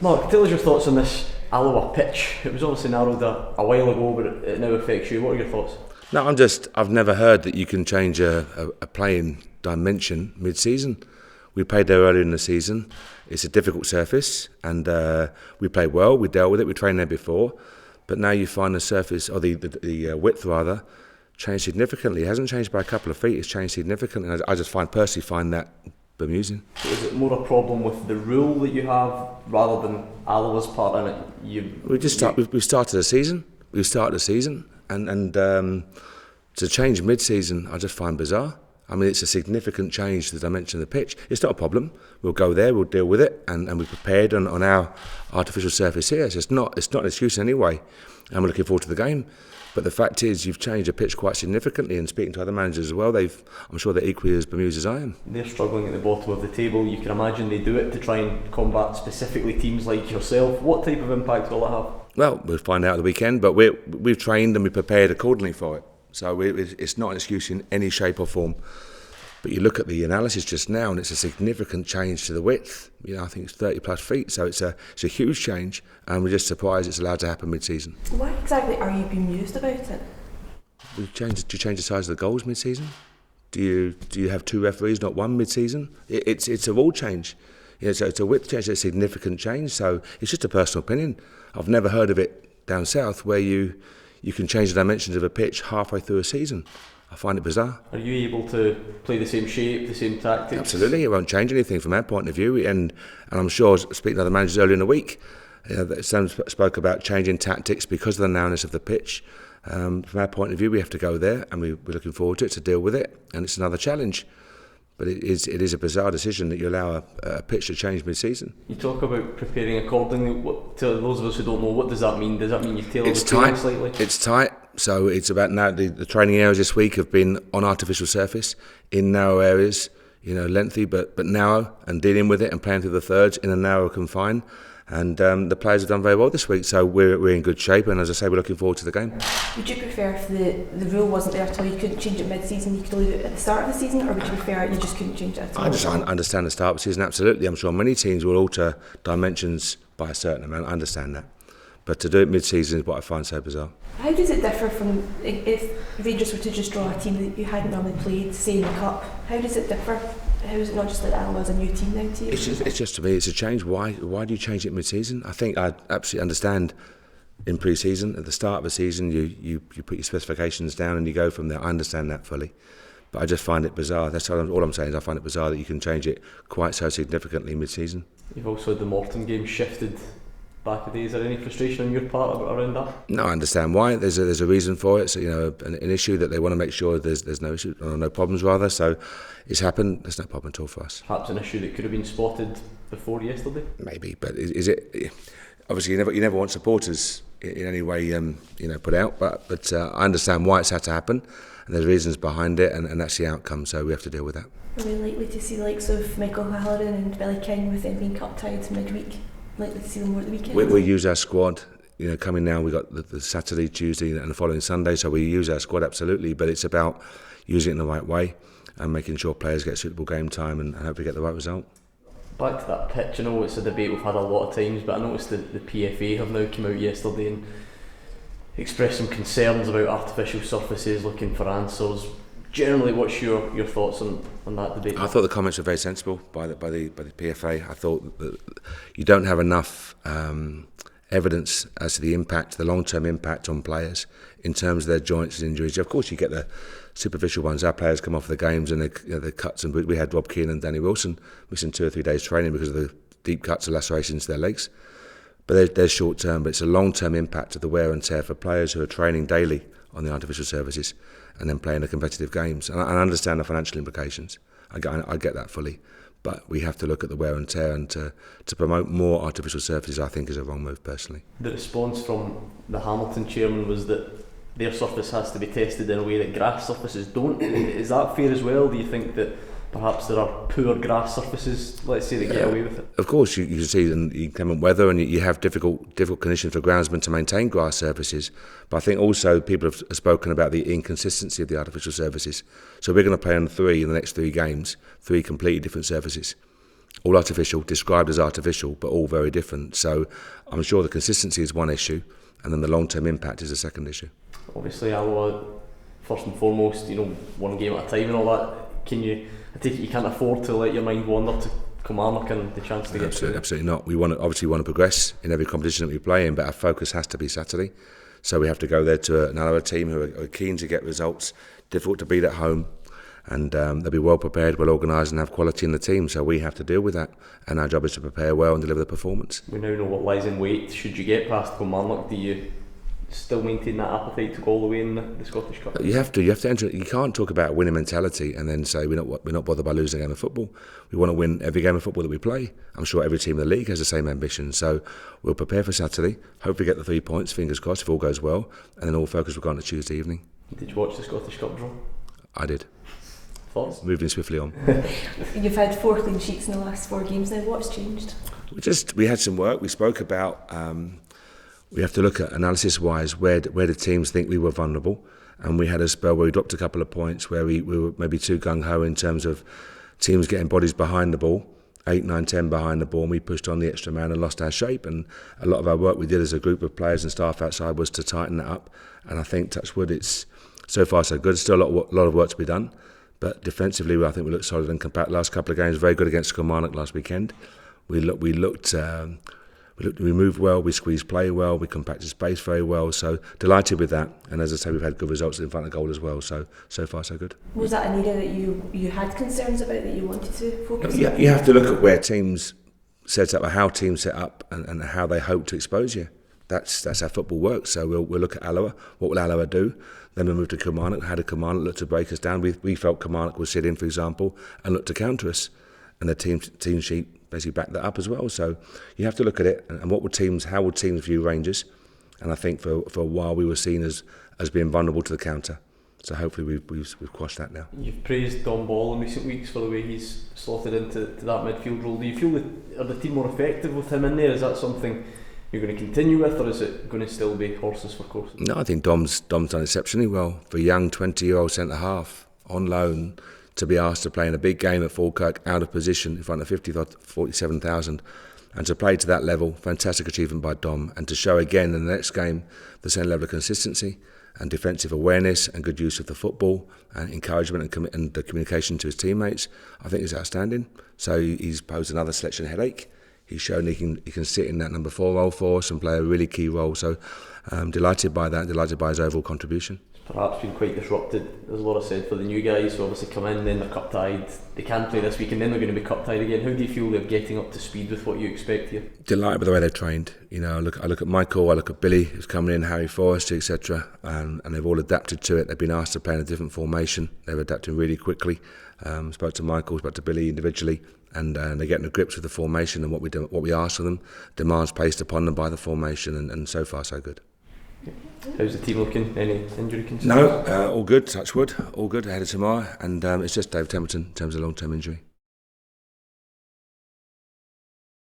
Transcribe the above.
Mark, tell us your thoughts on this Alloa pitch. It was obviously narrowed a while ago, but it now affects you. What are your thoughts? No, I've never heard that you can change a playing dimension mid-season. We played there earlier in the season. It's a difficult surface, and we played well. We dealt with it. We trained there before, but now you find the surface, or the width rather, changed significantly. It hasn't changed by a couple of feet. It's changed significantly. And I just personally find that bemusing. So is it more a problem with the rule that you have rather than Alloa's part in it? We've started the season. We've started the season, and to change mid-season, I just find bizarre. I mean, it's a significant change to the dimension of the pitch. It's not a problem. We'll go there, we'll deal with it, and we're prepared on our artificial surface here. It's not an excuse in any way, and we're looking forward to the game. But the fact is, you've changed the pitch quite significantly, and speaking to other managers as well, I'm sure they're equally as bemused as I am. They're struggling at the bottom of the table. You can imagine they do it to try and combat specifically teams like yourself. What type of impact will it have? Well, we'll find out at the weekend, but we've trained and we've prepared accordingly for it. So it's not an excuse in any shape or form. But you look at the analysis just now, and it's a significant change to the width. I think it's 30 plus feet, so it's a huge change, and we're just surprised it's allowed to happen mid-season. Why exactly are you bemused about it? Do you change the size of the goals mid-season? Do you have two referees, not one mid-season? It's a rule change. So it's a width change, it's a significant change. So it's just a personal opinion. I've never heard of it down south where you can change the dimensions of a pitch halfway through a season. I find it bizarre. Are you able to play the same shape, the same tactics? Absolutely, it won't change anything from our point of view. And I'm sure, speaking to other managers earlier in the week, some spoke about changing tactics because of the narrowness of the pitch. From our point of view, we have to go there, and we're looking forward to it, to deal with it. And it's another challenge. But it is a bizarre decision that you allow a pitch to change mid-season. You talk about preparing accordingly. To those of us who don't know, what does that mean? Does that mean you tailor the training slightly? It's tight. So it's about now. The training areas this week have been on artificial surface in narrow areas. Lengthy but narrow, and dealing with it and playing through the thirds in a narrow confine. And the players have done very well this week, so we're in good shape. And as I say, we're looking forward to the game. Would you prefer if the rule wasn't there at all, you couldn't change it mid-season, you could only do it at the start of the season, or would you prefer you just couldn't change it at all? I just understand the start of the season, absolutely. I'm sure many teams will alter dimensions by a certain amount. I understand that. But to do it mid-season is what I find so bizarre. How does it differ from if Rangers were to just draw a team that you hadn't normally played, say in the Cup? How does it differ? How is it not just like Alloa as a new team now to you? It's just to me, it's a change. Why do you change it mid-season? I think I absolutely understand in pre-season, at the start of a season, you put your specifications down and you go from there. I understand that fully. But I just find it bizarre. That's all I'm saying is I find it bizarre that you can change it quite so significantly mid-season. You've also had the Morton game shifted back a day. Is there any frustration on your part around that? No, I understand why. There's a reason for it. So an issue that they want to make sure there's no issue, or no problems rather. So it's happened. There's no problem at all for us. Perhaps an issue that could have been spotted before yesterday. Maybe, but is it? Obviously, you never want supporters in any way put out. But I understand why it's had to happen, and there's reasons behind it, and that's the outcome. So we have to deal with that. Are we likely to see the likes of Michael Halloran and Billy King with them being cup tied midweek? Likely to see them more at the weekend? We'll use our squad. Coming now, we've got the Saturday, Tuesday and the following Sunday, so we use our squad absolutely, but it's about using it in the right way and making sure players get suitable game time and hopefully get the right result. Back to that pitch, I know it's a debate we've had a lot of times, but I noticed the PFA have now come out yesterday and expressed some concerns about artificial surfaces, looking for answers. Generally, what's your thoughts on that debate? I thought the comments were very sensible by the PFA. I thought that you don't have enough evidence as to the long-term impact on players in terms of their joints and injuries. Of course, you get the superficial ones. Our players come off the games and they cuts, and we had Rob Keane and Danny Wilson missing 2 or 3 days training because of the deep cuts and lacerations to their legs. But they're short-term, but it's a long-term impact of the wear and tear for players who are training daily on the artificial surfaces and then playing the competitive games. And I understand the financial implications. I get that fully. But we have to look at the wear and tear, and to promote more artificial surfaces, I think, is a wrong move, personally. The response from the Hamilton chairman was that their surface has to be tested in a way that grass surfaces don't. Is that fair as well? Do you think that perhaps there are poor grass surfaces, let's say, that get away with it? Of course, you can see in inclement weather, and you have difficult conditions for groundsmen to maintain grass surfaces. But I think also people have spoken about the inconsistency of the artificial surfaces. So we're going to play on 3 in the next 3 games, 3 completely different surfaces. all artificial, described as artificial, but all very different. So I'm sure the consistency is one issue, and then the long-term impact is a second issue. Obviously, Alloa, first and foremost, one game at a time and all that. I take it you can't afford to let your mind wander to Kilmarnock and the chance to get through? Absolutely not. We want to progress in every competition that we play in, but our focus has to be Saturday. So we have to go there to an Alloa team who are keen to get results, difficult to beat at home, and they'll be well prepared, well organised, and have quality in the team. So we have to deal with that, and our job is to prepare well and deliver the performance. We now know what lies in wait. Should you get past Kilmarnock, do you still maintain that appetite to go all the way in the Scottish Cup? You have to enter. You can't talk about winning mentality and then say we're not bothered by losing a game of football. We want to win every game of football that we play. I'm sure every team in the league has the same ambition. So we'll prepare for Saturday. Hopefully get the 3 points. Fingers crossed if all goes well. And then all focus will go on to Tuesday evening. Did you watch the Scottish Cup draw? I did. Thoughts? Moving swiftly on. You've had 4 clean sheets in the last 4 games now. What's changed? We had some work. We spoke about. We have to look at analysis-wise where the teams think we were vulnerable, and we had a spell where we dropped a couple of points where we were maybe too gung-ho in terms of teams getting bodies behind the ball, 8, 9, 10 behind the ball, and we pushed on the extra man and lost our shape. And a lot of our work we did as a group of players and staff outside was to tighten that up. And I think, touch wood, it's so far so good. Still a lot of work to be done, but defensively I think we looked solid and compact. Last couple of games very good against Kilmarnock last weekend. We moved well, we squeezed play well, we compacted space very well, so delighted with that. And as I say, we've had good results in front of goal as well, so far so good. Was that an area that you had concerns about, that you wanted to focus on? You have to look at where teams set up, or how teams set up, and how they hope to expose you. That's how football works. So we'll look at Alloa. What will Alloa do? Then we'll move to Kilmarnock. How did Kilmarnock look to break us down? We felt Kilmarnock would sit in, for example, and look to counter us. And the team sheet basically backed that up as well. So you have to look at it, and how would teams view Rangers? And I think for a while we were seen as being vulnerable to the counter. So hopefully we've quashed that now. You've praised Don Ball in recent weeks for the way he's slotted into that midfield role. Do you feel are the team more effective with him in there? Is that something you're going to continue with, or is it going to still be horses for courses? No, I think Dom's done exceptionally well for a young 20-year-old centre half on loan, to be asked to play in a big game at Falkirk, out of position in front of 47,000, and to play to that level. Fantastic achievement by Dom, and to show again in the next game the same level of consistency and defensive awareness and good use of the football and encouragement and the communication to his teammates, I think is outstanding. So he's posed another selection headache. He's shown he can sit in that number 4 role for us and play a really key role. So I'm delighted by that, delighted by his overall contribution. Perhaps been quite disrupted, as Laura said, for the new guys who obviously come in, then they're cup tied, they can play this week and then they're going to be cup tied again. How do you feel they're getting up to speed with what you expect here? Delighted with the way they've trained. I look at Michael, I look at Billy who's coming in, Harry Forrester, etc., and they've all adapted to it. They've been asked to play in a different formation. They've adapted really quickly. Spoke to Michael, spoke to Billy individually, and they're getting to grips with the formation and what we ask of them. Demands placed upon them by the formation, and so far so good. How's the team looking? Any injury concerns? No, all good, touch wood, all good ahead of tomorrow, and it's just Dave Templeton in terms of long-term injury.